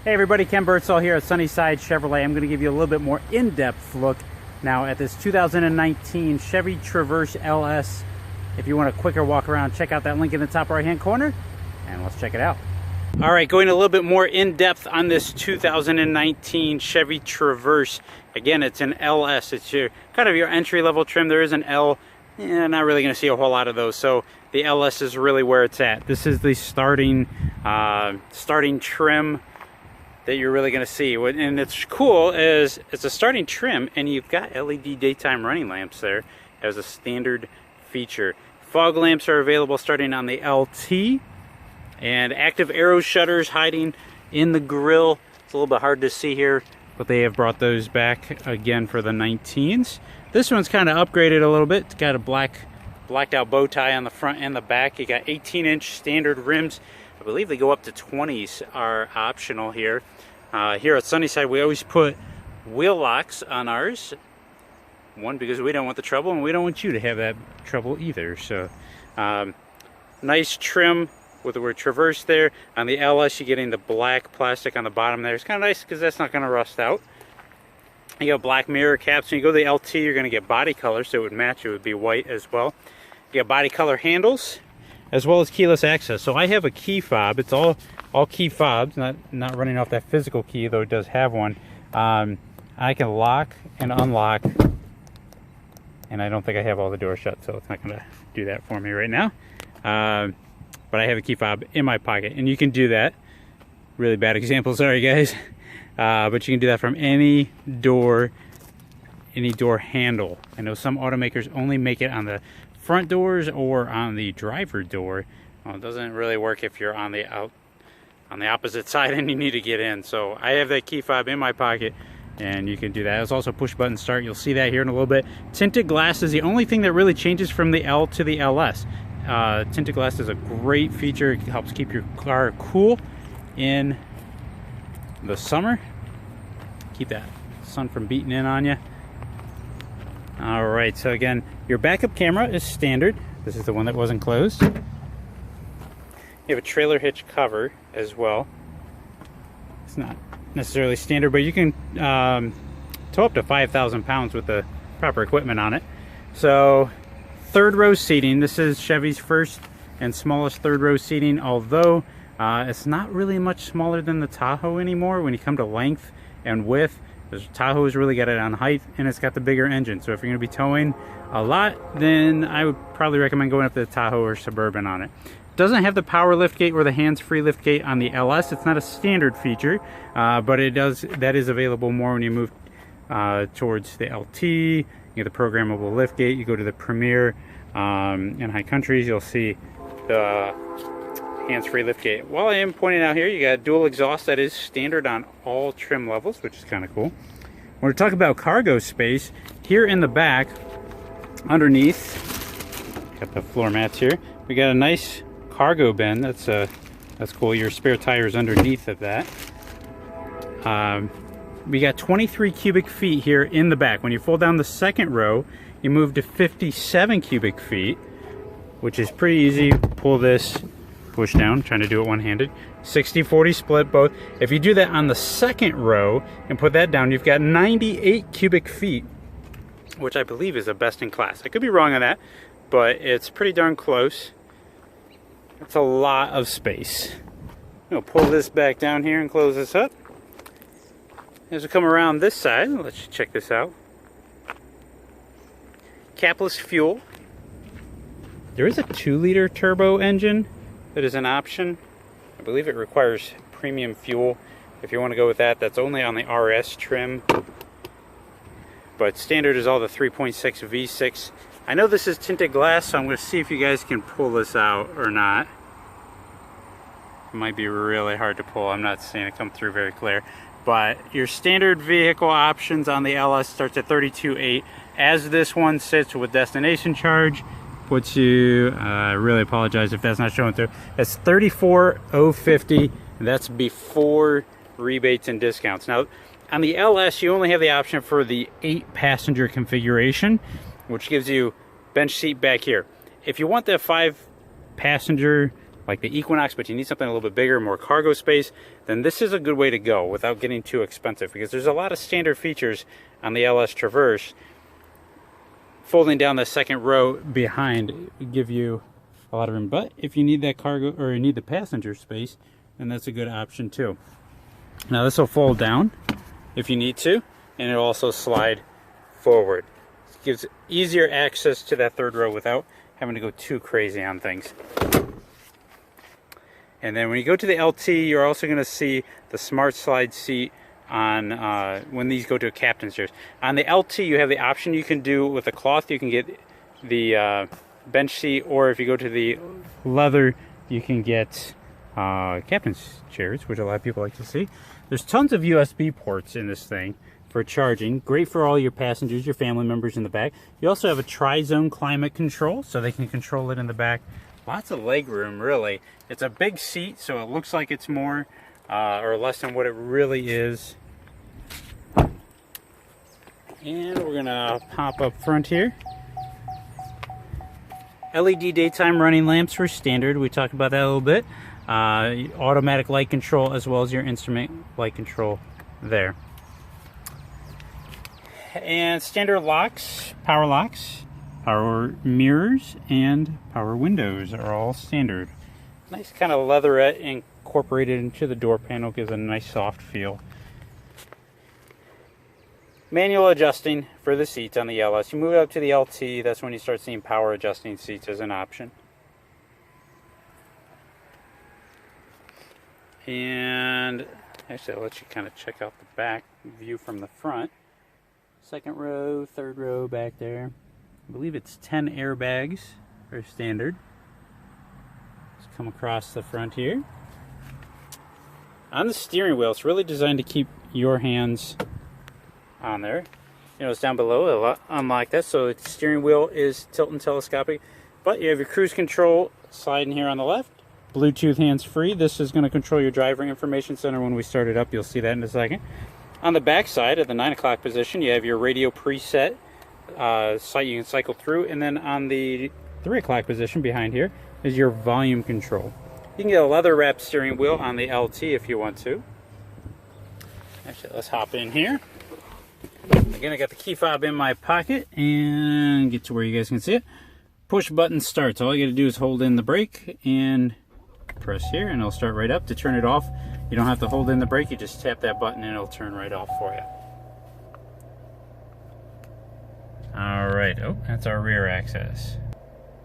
Hey everybody, Ken Birdsall here at Sunnyside Chevrolet. I'm going to give you a little bit more in-depth look now at this 2019 Chevy Traverse LS. If you want a quicker walk around, check out that link in the top right hand corner and let's check it out. All right, going a little bit more in-depth on this 2019 Chevy Traverse. Again, it's an LS. It's your kind of your entry-level trim. There is an L. Not really going to see a whole lot of those. So the LS is really where it's at. This is the starting trim that you're really going to see. And it's cool is it's a starting trim and you've got LED daytime running lamps there as a standard feature. Fog lamps are available starting on the LT, and active arrow shutters hiding in the grille. It's a little bit hard to see here, but they have brought those back again for the 19s. This one's kind of upgraded a little bit. It's got a blacked out bow tie on the front and the back. You got 18-inch standard rims. I believe they go up to 20s are optional here. Here at Sunnyside, we always put wheel locks on ours. One, because we don't want the trouble, and we don't want you to have that trouble either. So, nice trim with the word Traverse there. On the LS, you're getting the black plastic on the bottom there. It's kind of nice because that's not going to rust out. You got black mirror caps. When you go to the LT, you're going to get body color, so it would match. It would be white as well. You got body color handles, as well as keyless access. So I have a key fob. It's all key fobs, not running off that physical key, though it does have one. I can lock and unlock, and I don't think I have all the doors shut, so it's not going to do that for me right now. But I have a key fob in my pocket, and you can do that. Really bad example, sorry guys. But you can do that from any door handle. I know some automakers only make it on the front doors or on the driver door. Well, it doesn't really work if you're on the opposite side and you need to get in. So I have that key fob in my pocket, and you can do that. It's also push button start. You'll see that here in a little bit. Tinted glass is the only thing that really changes from the L to the LS. Tinted glass is a great feature. It helps keep your car cool in the summer. Keep that sun from beating in on you. All right, so again, your backup camera is standard. This is the one that wasn't closed. You have a trailer hitch cover as well. It's not necessarily standard, but you can tow up to 5,000 pounds with the proper equipment on it. So third row seating. This is Chevy's first and smallest third row seating, although it's not really much smaller than the Tahoe anymore when you come to length and width. The Tahoe has really got it on height, and it's got the bigger engine. So if you're going to be towing a lot, then I would probably recommend going up to the Tahoe or Suburban on it. Doesn't have the power liftgate or the hands-free liftgate on the LS. It's not a standard feature, but it does. That is available more when you move towards the LT. You get the programmable liftgate. You go to the Premier in High Countries, you'll see the hands-free liftgate. While I am pointing out here, you got dual exhaust that is standard on all trim levels, which is kind of cool. When we talk about cargo space, here in the back, underneath, got the floor mats here. We got a nice cargo bin. That's cool. Your spare tire is underneath of that. We got 23 cubic feet here in the back. When you fold down the second row, you move to 57 cubic feet, which is pretty easy. Pull this, push down, trying to do it one-handed. 60-40 split both. If you do that on the second row and put that down, you've got 98 cubic feet, which I believe is the best in class. I could be wrong on that, but it's pretty darn close. That's a lot of space. We'll pull this back down here and close this up. As we come around this side, let's check this out. Capless fuel. There is a 2-liter turbo engine that is an option. I believe it requires premium fuel. If you want to go with that, that's only on the RS trim. But standard is all the 3.6 V6. I know this is tinted glass, so I'm going to see if you guys can pull this out or not. It might be really hard to pull. I'm not seeing it come through very clear. But your standard vehicle options on the LS starts at $32,800. As this one sits with destination charge, puts you, I really apologize if that's not showing through. It's $34,050, and that's before rebates and discounts. Now, on the LS, you only have the option for the 8-passenger configuration, which gives you bench seat back here. If you want that 5-passenger like the Equinox, but you need something a little bit bigger, more cargo space, then this is a good way to go without getting too expensive, because there's a lot of standard features on the LS Traverse. Folding down the second row behind give you a lot of room, but if you need that cargo or you need the passenger space, then that's a good option too. Now this will fold down if you need to, and it'll also slide forward. It gives easier access to that third row without having to go too crazy on things. And then when you go to the LT, you're also going to see the Smart Slide seat on when these go to captain's chairs. On the LT, you have the option you can do with the cloth. You can get the bench seat, or if you go to the leather, you can get captain's chairs, which a lot of people like to see. There's tons of USB ports in this thing for charging. Great for all your passengers, your family members in the back. You also have a tri-zone climate control, so they can control it in the back. Lots of leg room, really. It's a big seat, so it looks like it's more or less than what it really is. And we're gonna pop up front here. LED daytime running lamps were standard. We talked about that a little bit. Automatic light control as well as your instrument light control there. And standard locks, power mirrors, and power windows are all standard. Nice kind of leatherette incorporated into the door panel, gives a nice soft feel. Manual adjusting for the seats on the LS. You move it up to the LT, that's when you start seeing power adjusting seats as an option. And actually, I'll let you kind of check out the back view from the front. Second row, third row back there. I believe it's 10 airbags are standard. Let's come across the front here. On the steering wheel, it's really designed to keep your hands on there. You know, it's down below, unlike this, so the steering wheel is tilt and telescopic. But you have your cruise control sliding here on the left. Bluetooth hands-free. This is going to control your driver information center when we start it up. You'll see that in a second. On the back side, at the 9 o'clock position, you have your radio preset site you can cycle through. And then on the 3 o'clock position behind here is your volume control. You can get a leather-wrapped steering wheel on the LT if you want to. Actually, let's hop in here. Again, I got the key fob in my pocket and get to where you guys can see it. Push button starts. All you got to do is hold in the brake and press here, and it'll start right up. To turn it off, you don't have to hold in the brake. You just tap that button and it'll turn right off for you. All right. Oh, that's our rear access.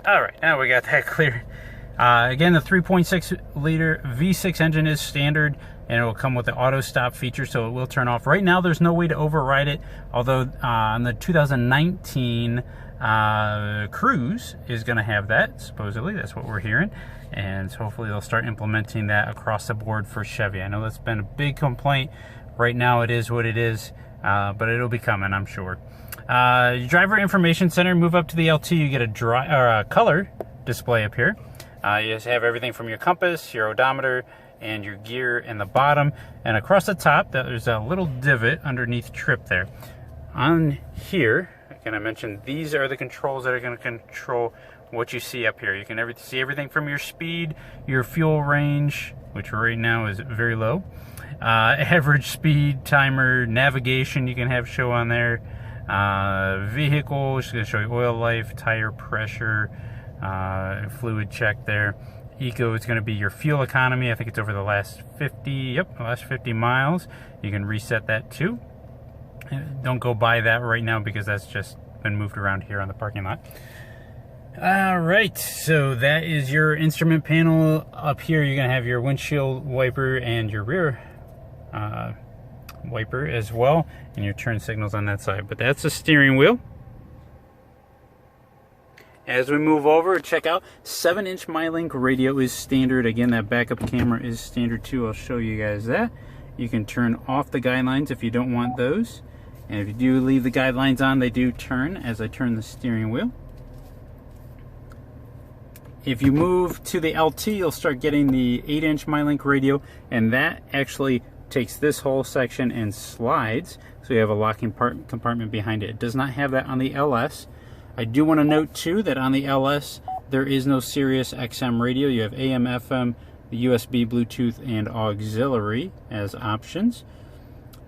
All right, now we got that clear. Again, the 3.6 liter V6 engine is standard, and it will come with the auto stop feature, so it will turn off. Right now, there's no way to override it, although on the 2019 Cruise is going to have that, supposedly. That's what we're hearing, and so hopefully they'll start implementing that across the board for Chevy. I know that's been a big complaint. Right now, it is what it is, but it'll be coming, I'm sure. Your driver information center, move up to the LT, you get a color display up here. You just have everything from your compass, your odometer, and your gear in the bottom. And across the top, there's a little divot underneath trip there. On here, again, I mentioned these are the controls that are going to control what you see up here. You can see everything from your speed, your fuel range, which right now is very low, average speed, timer, navigation you can have show on there, vehicle, it's going to show you oil life, tire pressure, fluid check there. Eco is going to be your fuel economy. I think it's over the last 50 miles. You can reset that too. Don't go by that right now because that's just been moved around here on the parking lot. All right, so that is your instrument panel. Up here you're going to have your windshield wiper and your rear wiper as well, and your turn signals on that side. But that's the steering wheel. As we move over, check out 7-inch MyLink Radio is standard. Again, that backup camera is standard too. I'll show you guys that. You can turn off the guidelines if you don't want those. And if you do leave the guidelines on, they do turn as I turn the steering wheel. If you move to the LT, you'll start getting the 8-inch MyLink Radio, and that actually takes this whole section and slides. So you have a locking compartment behind it. It does not have that on the LS. I do want to note too that on the LS, there is no Sirius XM radio. You have AM, FM, the USB, Bluetooth, and auxiliary as options.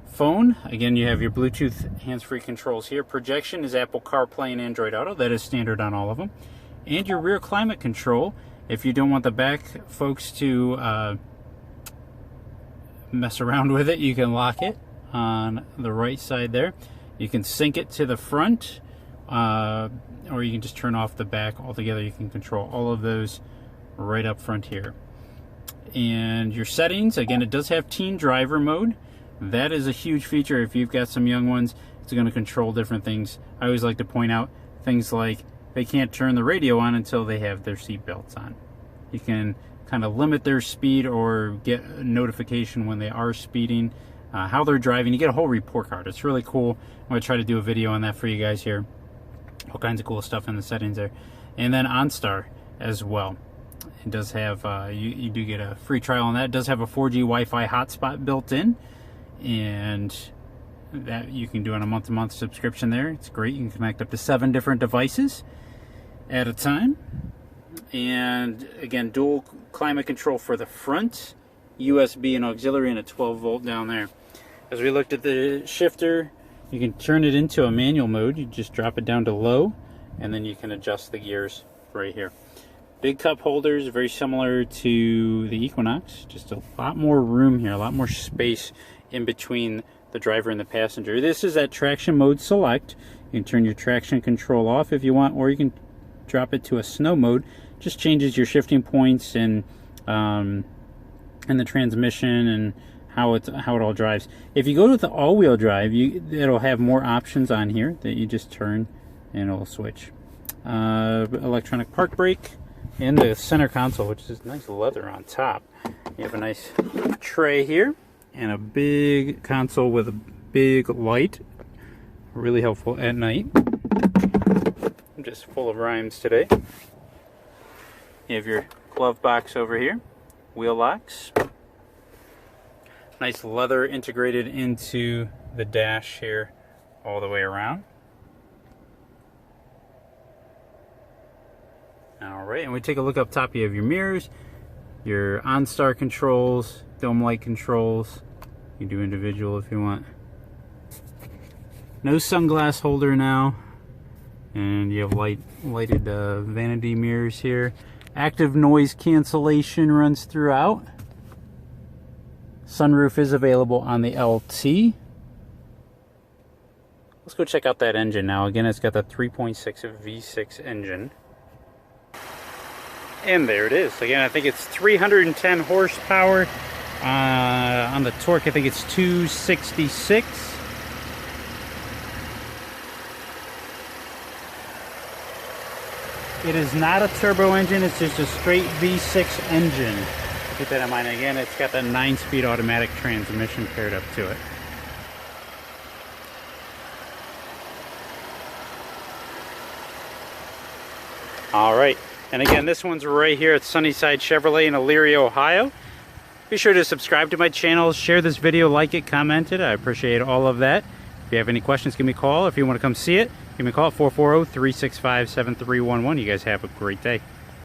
Phone, again, you have your Bluetooth hands-free controls here. Projection is Apple CarPlay and Android Auto. That is standard on all of them. And your rear climate control, if you don't want the back folks to mess around with it, you can lock it on the right side there. You can sync it to the front, or you can just turn off the back altogether. You can control all of those right up front here. And your settings, again, it does have teen driver mode. That is a huge feature. If you've got some young ones, it's going to control different things. I always like to point out things like they can't turn the radio on until they have their seat belts on. You can kind of limit their speed or get a notification when they are speeding, how they're driving. You get a whole report card. It's really cool. I'm going to try to do a video on that for you guys here. All kinds of cool stuff in the settings there. And then OnStar as well. It does have, you do get a free trial on that. It does have a 4G Wi-Fi hotspot built in. And that you can do on a month-to-month subscription there. It's great. You can connect up to 7 different devices at a time. And again, dual climate control for the front, USB and auxiliary, and a 12-volt down there. As we looked at the shifter, you can turn it into a manual mode. You just drop it down to low, and then you can adjust the gears right here. Big cup holders, very similar to the Equinox. Just a lot more room here, a lot more space in between the driver and the passenger. This is at traction mode select. You can turn your traction control off if you want, or you can drop it to a snow mode. Just changes your shifting points and the transmission and how it all drives. If you go to the all-wheel drive, it'll have more options on here that you just turn and it'll switch. Electronic park brake, and the center console, which is nice leather on top. You have a nice tray here and a big console with a big light. Really helpful at night. I'm just full of rhymes today. You have your glove box over here. Wheel locks. Nice leather integrated into the dash here all the way around. Alright, and we take a look up top. You have your mirrors, your OnStar controls, dome light controls. You can do individual if you want. No sunglass holder now. And you have lighted vanity mirrors here. Active noise cancellation runs throughout. Sunroof is available on the LT. Let's go check out that engine now. Again, it's got the 3.6 V6 engine. And there it is. Again, I think it's 310 horsepower. On the torque, I think it's 266. It is not a turbo engine, it's just a straight V6 engine. Keep that in mind. Again, it's got the 9-speed automatic transmission paired up to it. Alright, and again, this one's right here at Sunnyside Chevrolet in Elyria, Ohio. Be sure to subscribe to my channel, share this video, like it, comment it. I appreciate all of that. If you have any questions, give me a call. If you want to come see it, give me a call at 440-365-7311. You guys have a great day.